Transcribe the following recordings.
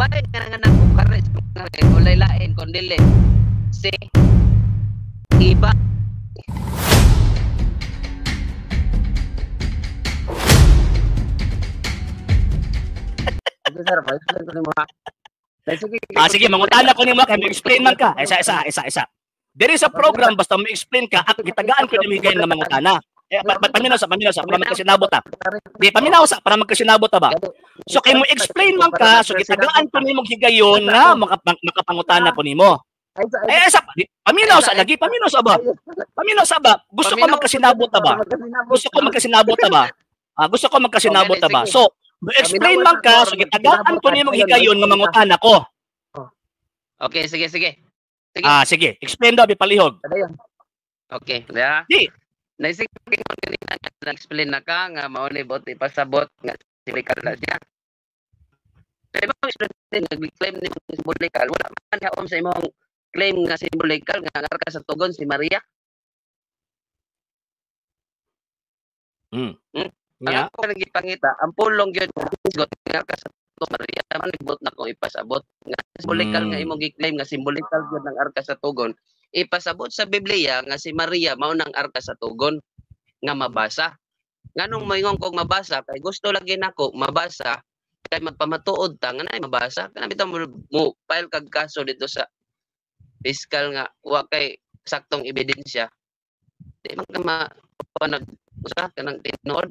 Ay, nga ko kares ulay lain kondile. Si iba Sir, pa-explain ko nimo ha. Sige, mangutana ko nimo kay mag-explain man ka. Isa. There is a program basta mo explain ka at gitagaan ko nimo higay nga mangutana. Paminaw sa para magkasinabot ta. Di paminaw sa para magkasinabot ta ba. So kay mo explain man ka, so gitagaan ko nimo higayon nga makapangutana ko nimo. Isa paminaw sa lagi, paminaw sa ba. Paminaw sa ba. Gusto ko magkasinabot ta ba. Gusto ko magkasinabot ta ba. Gusto ko magkasinabot ta ba. So explain man ka, so gitagaan ko nimo higayon nga mangutana ko. Okay, sige. Sige. Explain daw palihog. Okay, ya. Di. Naisip ko kanina na-explain na ka nga mao ni bot ipasabot nga simbolikal na siya. Pero mo explain nag-claim ni simbolikal wala man haom sa imong claim nga simbolikal nga arka sa tugon si Maria. Nya. Ako nang gipangita ang pulong gyud nga arka sa tugon Maria man nibot na ko ipasabot nga simbolikal nga imong gi-claim nga simbolikal gyud ng arka sa tugon. Ipasabot sa Biblia nga si Maria mao nang arka sa tugon nga mabasa. Nganong moingon kog mabasa kay gusto lagi nako mabasa kay magpamatuod ta nga nay mabasa kana bitaw mo file kag kaso dito sa fiscal nga wa kay saktong ebidensya. Di man ka nag usa ka nang tinuod.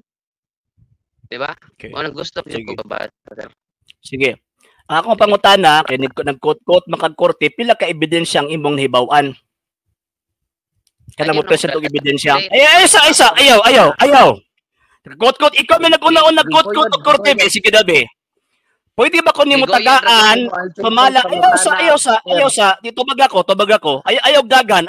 Di ba? Okay. Mo nang gusto ko mabasa. Sige. Ako pangutana kay nag-quote makagkorte pila ka ebidensya ang imong nahibaw-an. Kana mo present og ebidensya. Isa. Ayaw. Quote ikaw man nag-una quote korte be sige dabe. Pwede ba ko nimo tagaan sumala ayaw sa dito tubag ako. Ayaw dagan.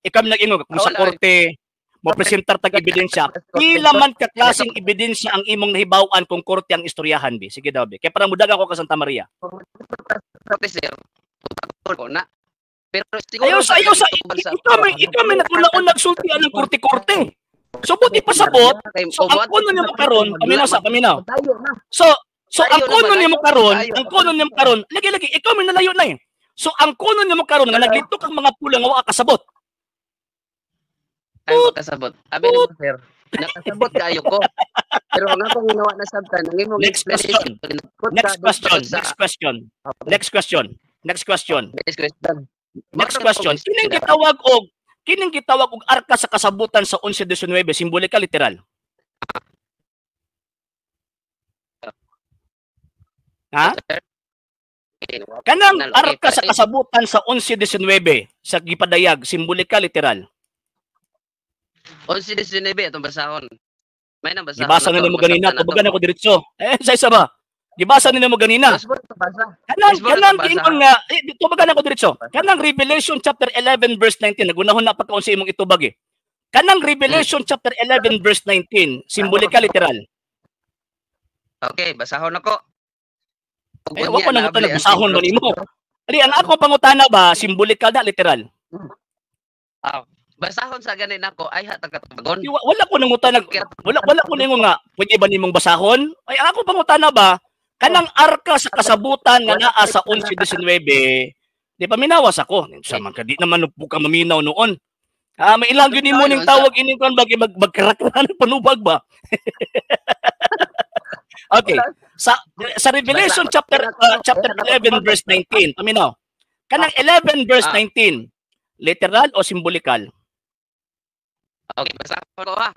Ikaw man nag-ingon kung sa korte mo presentar tag ebidensya. Pila man ka klaseng ebidensya ang imong nahibaw-an kung korte ang istoryahan be. Sige dabe. Kay para mudagan ko ka Santa Maria. Na pero ayaw sa ikaw may nagulaon nagsultian ng korte-korte. So buti pasabot. So ang kuno nimo karon, paminaw. So ang kuno nimo karon, lagi ikaw may nalayo na eh. So ang kuno nimo karon nga naglito kang mga pula nga wa kasabot. Ay kasabot. Abi ni sir. Nakasabot kayo ko. Pero ang akong ginawa na sabtan, ang imong explanation. Next question. Kining gitawag og arka sa kasabutan sa 11-19 simbolikal literal. Ha? Kanang arka sa kasabutan sa 11-19 sa gipadayag simbolikal literal. 11-19 atong basahon. May nang basahon. Gibasa na nimo ganina, tubagan ako diretso. Sa isa ba? Gibasa nila mo ganina. Kanang giingon nga, tubagan ako diretso. Kanang Revelation chapter 11 verse 19, nagunahon na pagkaon sa imong itubag eh. Kanang Revelation chapter 11 verse 19, simbolikal literal. Okay, basahon ako. Wa ko nang utan basahon man imo. Ali ang ako pangutana ba simbolikal na literal? Basahon sa ganin ako ay hatag-katagon. Wala ko nang utan wala ko ningon nga pwede ba nimong basahon? Ay ang ako pangutana ba kanang arka sa kasabutan nga naa sa 11-19, di pa minawas ako. Sa man ka di naman ka maminaw noon. May ilang yun mo ning tawag ining kon bagi magkarakran panubag ba? Okay. Sa Revelation chapter 11 verse 19, paminaw. Kanang 11 verse 19, literal o simbolikal? Okay, basahon ko ha.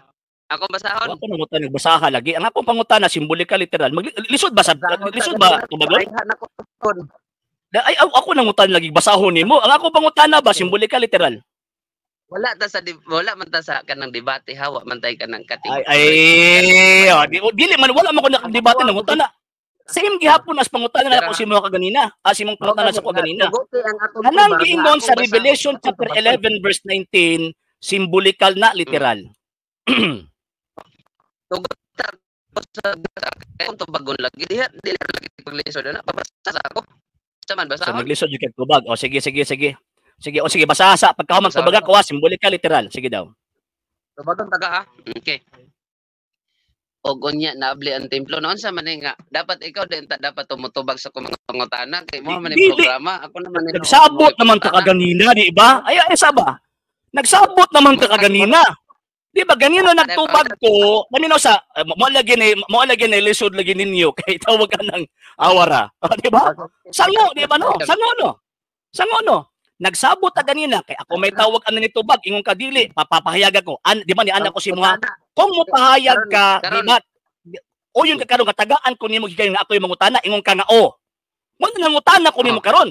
Ako basahon. Ako nangutan nagbasaha lagi. Ang akong pangutana simbolikal literal. Lisod ba tubagon? Ay ako nangutan lagi basahon nimo. Ang akong pangutana ba simbolikal literal? Wala man ta sa kanang debate hawa man tay kanang kating. Dili man wala man ko nakadebate nangutana. Same gihapon as pangutana na ako si mo kaganina. Simong pangutana sa ko ganina. Kanang giingon sa Revelation chapter 11 verse 19, simbolikal na literal. Kung tubagon lagi dili lagi paglisod na pabasa ako saman basa so naglisod yung tubag sige basaha sa pagkahuman tubag ako simbolikal literal sige daw tubagon taga ha okay og unya naabli ang templo noon sa man nga dapat ikaw din dapat tumutubag sa mga pangutana kay mo man ni programa ako naman ni nagsabot naman ta kaganina di ba ay saba nagsabot naman ta kaganina di ba ganina nagtubag ko kanino sa mo lagi ni lisod lagi ninyo kay tawag ka ng awara di ba sango di ba no sango no nagsabot ta ganina kay ako may tawag ano ni tubag ingon ka dili papapahayag ako di ba ni anak ko si mga kung mo pahayag ka di ba o yun ka karon katagaan ko nimo gigay nga ako yung mangutana ingon ka nga mo nangutana ko nimo karon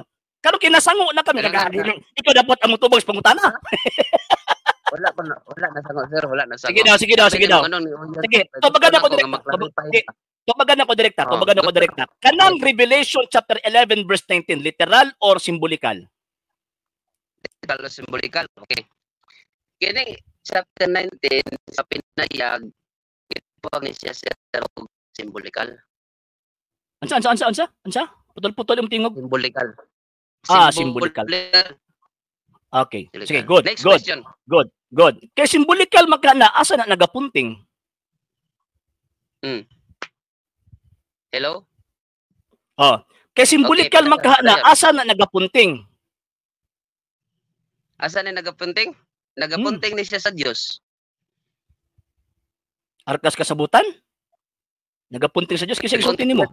kinasango na kami kagaling ikaw dapat ang tubag sa pangutana wala na sango sir wala na sango sige daw sige tubagan ako direkta kanang Revelation chapter 11 verse 19 literal or symbolical literal symbolical okay kini chapter 19 sa pinayag ito ni siya symbolical ansa putol yung tingog symbolical symbolical okay sige good next question good kay symbolical magkana asa na nagapunting hello kay symbolical magkana asa na nagapunting asa na nagapunting ni siya sa Dios arkas kasabutan nagapunting sa Dios kasi kasulti nimo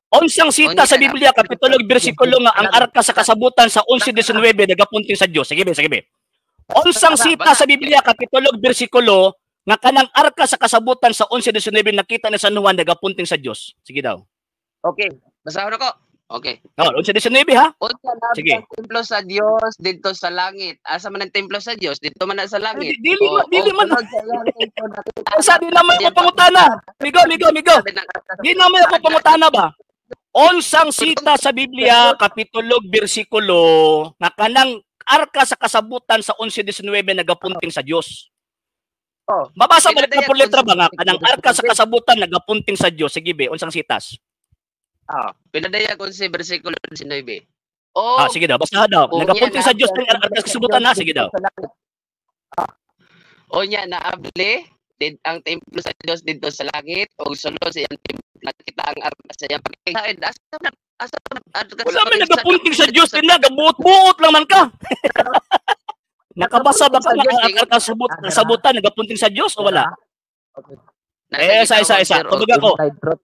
unsang sita sa Biblia kapitulo bersikulo nga ang arka sa kasabutan sa 11:19 nagapunting sa Dios sige be unsang sita sa Biblia kapitulo bersikulo nga kanang arka sa kasabutan sa 11:19 nakita ni San Juan nagapunting sa Dios sige daw okay basahon ako okay 11:19 ha sige templo sa Dios dito sa langit asa man ang templo sa Dios dito man sa langit dili man sabi naman ako pangutana migo di naman ako pangutana ba unsang sita sa Biblia kapitulo bersikulo nga kanang arka sa kasabutan sa 11:19 nagapunting sa Dios mabasa balik na por letra ba nga kanang arka sa kasabutan nagapunting sa Dios sige be unsang sitas pinadayag 11 bersikulo 19 sige daw basta daw nagapunting sa Dios ng arka sa kasabutan na sige daw nya naabli ang templo sa Dios dito sa langit o sulod sa iyang templo nakita ang arka sa iyang pagkain wala man nagapunting sa Dios din na gabuot-buot lang man ka nakabasa ba ka ang arka sa kasabutan nagapunting sa Dios o wala isa tubag ako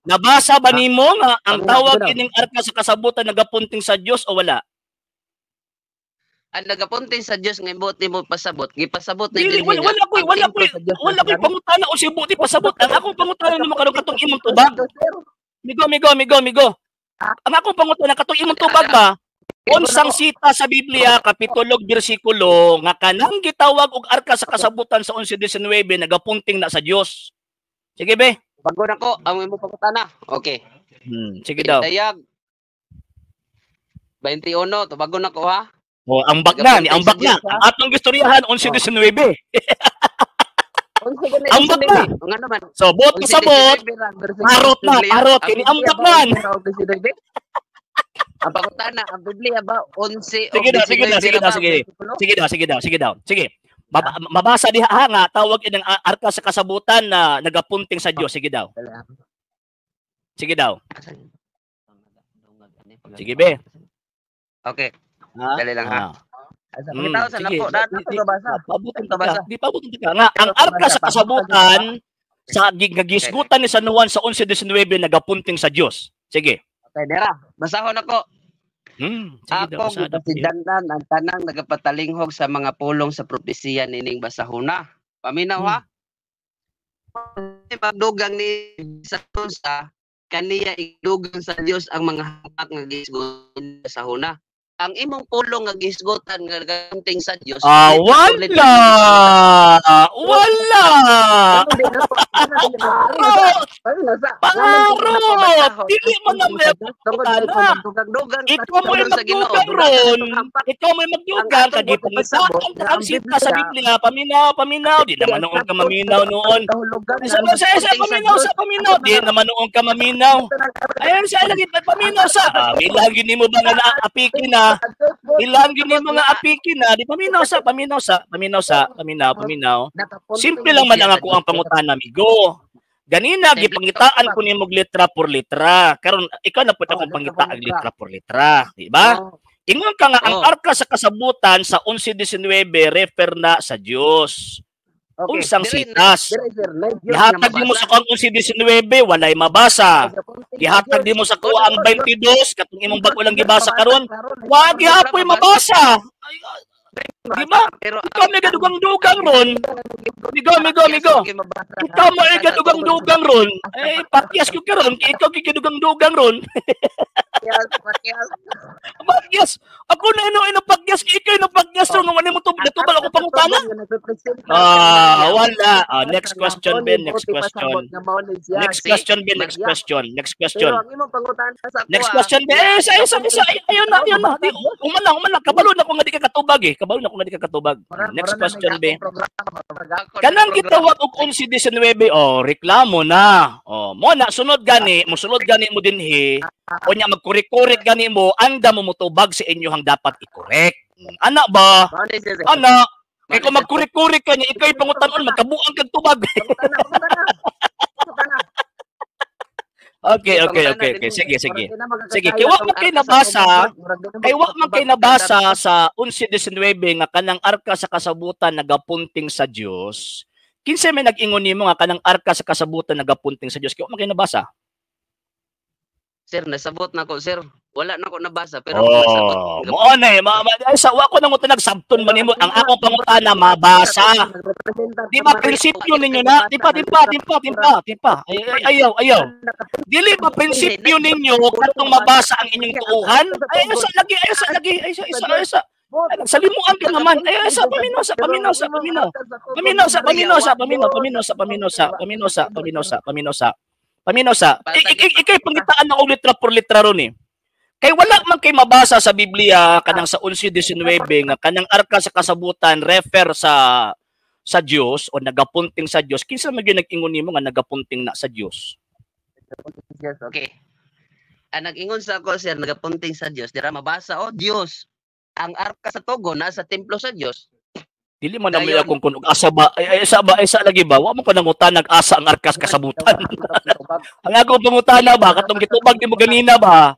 nabasa ba nimo nga ang tawag ining arka sa kasabutan nagapunting sa Dios o wala ang nagapunting sa Dios nga imbuot nimo pasabot gipasabot na din wala koy pangutana o sibuot pasabot ang akong pangutana nimo karon katong imong tubag migo ang akong pangutana katong imong tubag ba unsang sita sa Biblia kapitulo bersikulo nga kanang gitawag og arka sa kasabutan sa 11:19 nagapunting na sa Dios sige be bago na ko ang imong pangutana okay sige daw dayag 21 to bago na ko ha ang bagna ang atong gistoryahan 11:19 ang bagna so bot pasabot parot kini ang bagna ang pangutana ang Biblia ba 11 sige daw mabasa diha nga tawag inang arka sa kasabutan na nagapunting sa Dios sige daw sige be okay dali lang ha di pa buti ka nga ang arka sa kasabutan sa gigisgutan ni San Juan sa 11:19 nagapunting sa Dios sige okay dera basahon ako ako gipasidandan ang tanang nagapatalinghog sa mga pulong sa propesiya nining basahuna. Paminaw ha? Magdugang ni sa kaniya igdugang sa Dios ang mga hamak nga gisgutan sa basahuna. Ang imong pulong nga gisgutan nga gapunting sa Dios. Wala. Pangarot! Dili mo na may pagkakana. Ikaw mo yung magdugang ron. Ikaw mo yung magdugang. Kagipangisaan ka ang sita sa Biblia. Paminaw. Di naman noon ka maminaw noon. Paminaw. Di naman noon ka maminaw. Ayun siya lagi paminaw sa. Milagin mo ba nga naapikin na? Ilan gyud ni mga apikin na, di paminaw. Simple lang man ang ako ang pangutana, amigo. Ganina gipangitaan ko nimog litra por litra. Karon ikaw na pud akong pangita ang litra por litra, di ba? Ingon ka nga ang arka sa kasabutan sa 11:19 refer na sa Dios. Unsang sitas. Gihatag di mo sa kung 11:19 walay mabasa. Gihatag di mo sa kuha ang 22 katong imong bag-o lang gibasa karon. Wa gihapoy mabasa. Di ba? Ikaw may gadugang-dugang ron. Migo. Ikaw may gadugang-dugang ron. Eh, pakyas ko karon. Ikaw gadugang-dugang ron. Pakyas. Ako na ino pakyas. Ikaw ino pakyas ron. Wala mo tubal ako pangutana. Wala. Next question, Ben. Next question, Ben. Ayun na. Umalang. Kabalo na ko nga di ka katubag eh. Next question, Ben. Kanang gitawag og 11:19, reklamo na. Mo na sunod gani mo dinhi. Unya magkorek-korek gani mo, anda mo mutubag sa inyohang dapat i-correct. Ana ba? Ana. Kay kung magkorek-korek ka niya, ikaw pangutan-on magkabuang kag tubag. Okay. Sige, kay wa man kay nabasa sa 11:19 nga kanang arka sa kasabutan nagapunting sa Dios. Kinsa may nag-ingon nimo nga kanang arka sa kasabutan nagapunting sa Dios? Kay wa man kay nabasa. Sir, nasabot na ko, sir. Wala na ko nabasa pero nasabot. Mo na sa wa ko nang nagsabton man nimo ang akong pangutana mabasa. Di ba prinsipyo ninyo na? Timpa. Ayaw. Dili ba prinsipyo ninyo katong mabasa ang inyong tuuhan? Ayaw sa lagi. Salimuan ka naman. Ayaw sa Paminosa. Ikay pangitaan na og litra por litra ron eh. Kay wala man kay mabasa sa Biblia kanang sa 11:19 nga kanang arka sa kasabutan refer sa Dios o nagapunting sa Dios. Kinsa man gyud nag-ingon nimo nga nagapunting na sa Dios? Okay. Ang nag-ingon sa ako sir nagapunting sa Dios, dira mabasa Dios. Ang arka sa tugon nasa templo sa Dios. Dili man namin akong kung asa ba isa lagi ba wa mo pa nangutan nag-asa ang arkas kasabutan. Ang akong pangutana ba katong gitubag di mo ganina ba?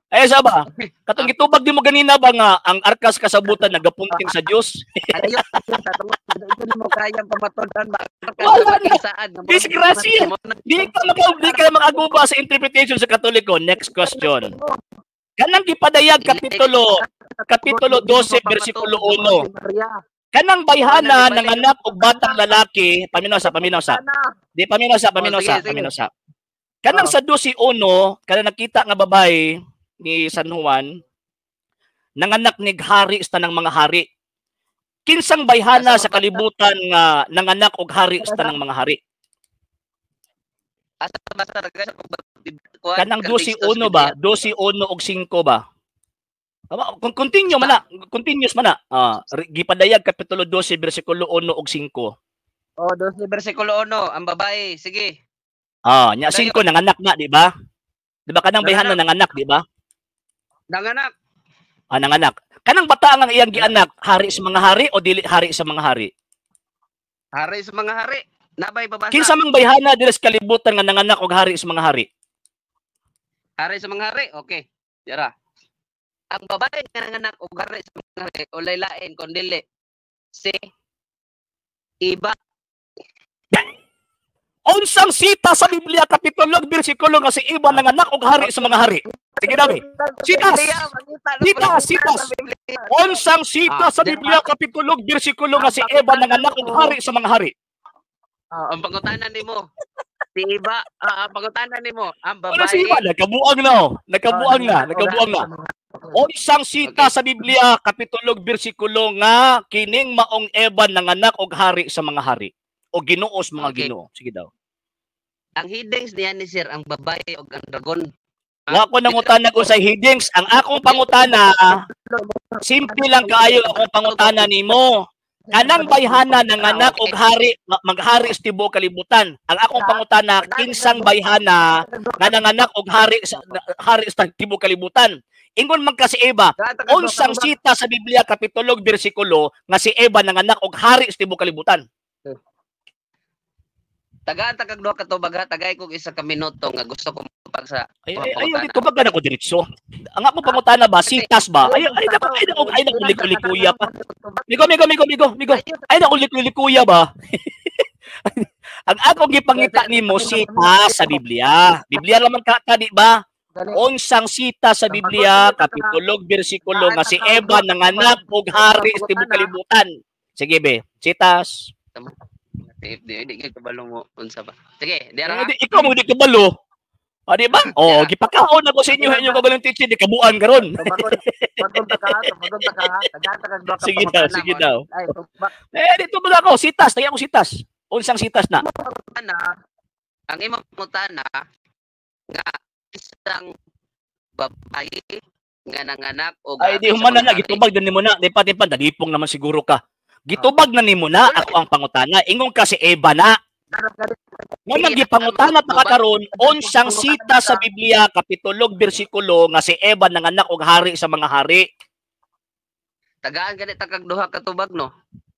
Sa ba? Katong gitubag di mo ganina ba nga ang arkas kasabutan nagapunting sa Dios? Ayo ito mo kayang pamatudan ba? Disgrasya. Di ka makaguba sa interpretation sa Katoliko. Next question. Kanang gipadayag kapitulo 12 bersikulo 1. Kanang bayhana ng anak o batang lalaki, paminosa. Di paminosa. Kanang sa 12:1, kanang nakita nga babae ni San Juan, nanganak ni hari sa tanang mga hari. Kinsang bayhana sa kalibutan nga nanganak og hari sa tanang mga hari? Kanang 12:1 ba? 12:1 og 5 ba? Continuous man na. Gipadayag kapitulo 12 bersikulo 1 og 5. 12 bersikulo 1 ang babae, sige. Nya 5 nanganak na, di ba? Di ba kanang bayhana nanganak, di ba? Nanganak. Nanganak. Kanang bata ang iyang gianak, hari sa mga hari o dili hari sa mga hari? Hari sa mga hari. Nabay babasa. Kinsa mang bayhana diri sa kalibutan nga nanganak og hari sa mga hari? Hari sa mga hari, okay. Dira. Ang babae nga nanganak og hari sa mga hari o laylain kun dili si Iba. Unsang sita sa Biblia kapitulo bersikulo nga si Iba nanganak og hari sa mga hari? Sige dami. Sitas. Unsang sita sa Biblia kapitulo bersikulo nga si Iba nanganak og hari sa mga hari? Ang pangutanan nimo si Iba, ang pangutanan nimo ang babae. Si Iba nakabuang na. Unsang sita sa Biblia kapitulo bersikulo nga kining maong Eva nanganak og hari sa mga hari o ginuos mga Ginoo. Sige daw. Ang hidings niya ni sir ang babae og ang dragon. Wa ko nangutana ko sa hidings. Ang akong pangutana simple lang kaayo akong pangutana nimo. Kanang bayhana nanganak og hari maghari sa tibuok kalibutan. Ang akong pangutana kinsang bayhana nga nanganak og hari sa tibuok kalibutan. Ingon man ka si Eva, unsang sita sa Biblia kapitulo ug bersikulo nga si Eva nanganak og hari sa tibuok kalibutan. Tagaan ta kag duha ka tubag ha, tagay kog isa ka minuto nga gusto ko pag sa Ayaw dito ba ko diretso? Ang akong pangutana ba sitas ba? Ay ulik-ulikuya pa. Migo. Ay na ulik-ulikuya ba? Ang akong gipangita nimo sitas sa Biblia. Biblia naman ka di ba? Unsang sita sa Biblia kapitulo bersikulo nga si Eva nanganak og hari sa tibuok kalibutan. Sige be, sitas. Di kabalo mo unsa ba. Sige, ikaw mo di kabalo. O di ba? Oh, gipakaon ako sa inyo inyong kabalong teacher di kabuan karon. Magunta ka. Sige daw. Dito ba ako sitas, tayo ako sitas. Unsang sitas na? Ang imong pangutana nga isang babae nga nanganak og ay di human na gitubag din mo na. Di pa dalipong naman siguro ka. Gitubag na nimo na ako ang pangutana. Ingon ka si Eva na. Nang gipangutana pa karon unsang sita sa Biblia kapitulo bersikulo nga si Eva nanganak og hari sa mga hari. Tagaan gani ta kag duha ka tubag no.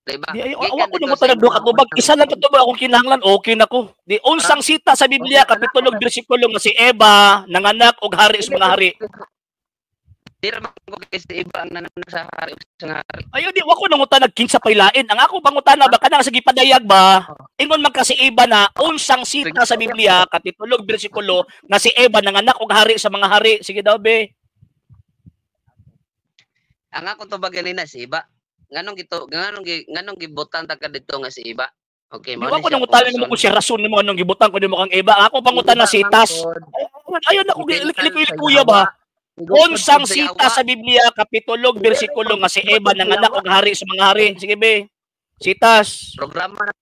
Diba? Di ako nimo ta duha ka tubag. Isa lang ka tubag akong kinahanglan okay na ko. Di unsang sita sa Biblia kapitulo bersikulo nga si Eva nanganak og hari sa mga hari. Di raman ko kasi iba ang nanang sa hari sa hari. Ayo di wako nang utanag kinsa paylain. Ang ako pangutana ba kanang sige padayag ba? Ingon man kasi Eva na unsang sita sa Biblia kapitulo bersikulo nga si Eva nanganak og hari sa mga hari. Sige daw be. Ang ako tubag ganina si Iba. Nganong gibutan ta ka dito nga si Iba. Okay, mo. Di wako nang utanag mo ko siya rason nimo anong gibutan ko nimo kang Eva. Ang ako pangutana si Tas. Ayo na ko kuya ba? Unsang sita sa Biblia kapitulo bersikulo nga si Eva nanganak og hari sa mga hari. Sige be. Sitas. Programa na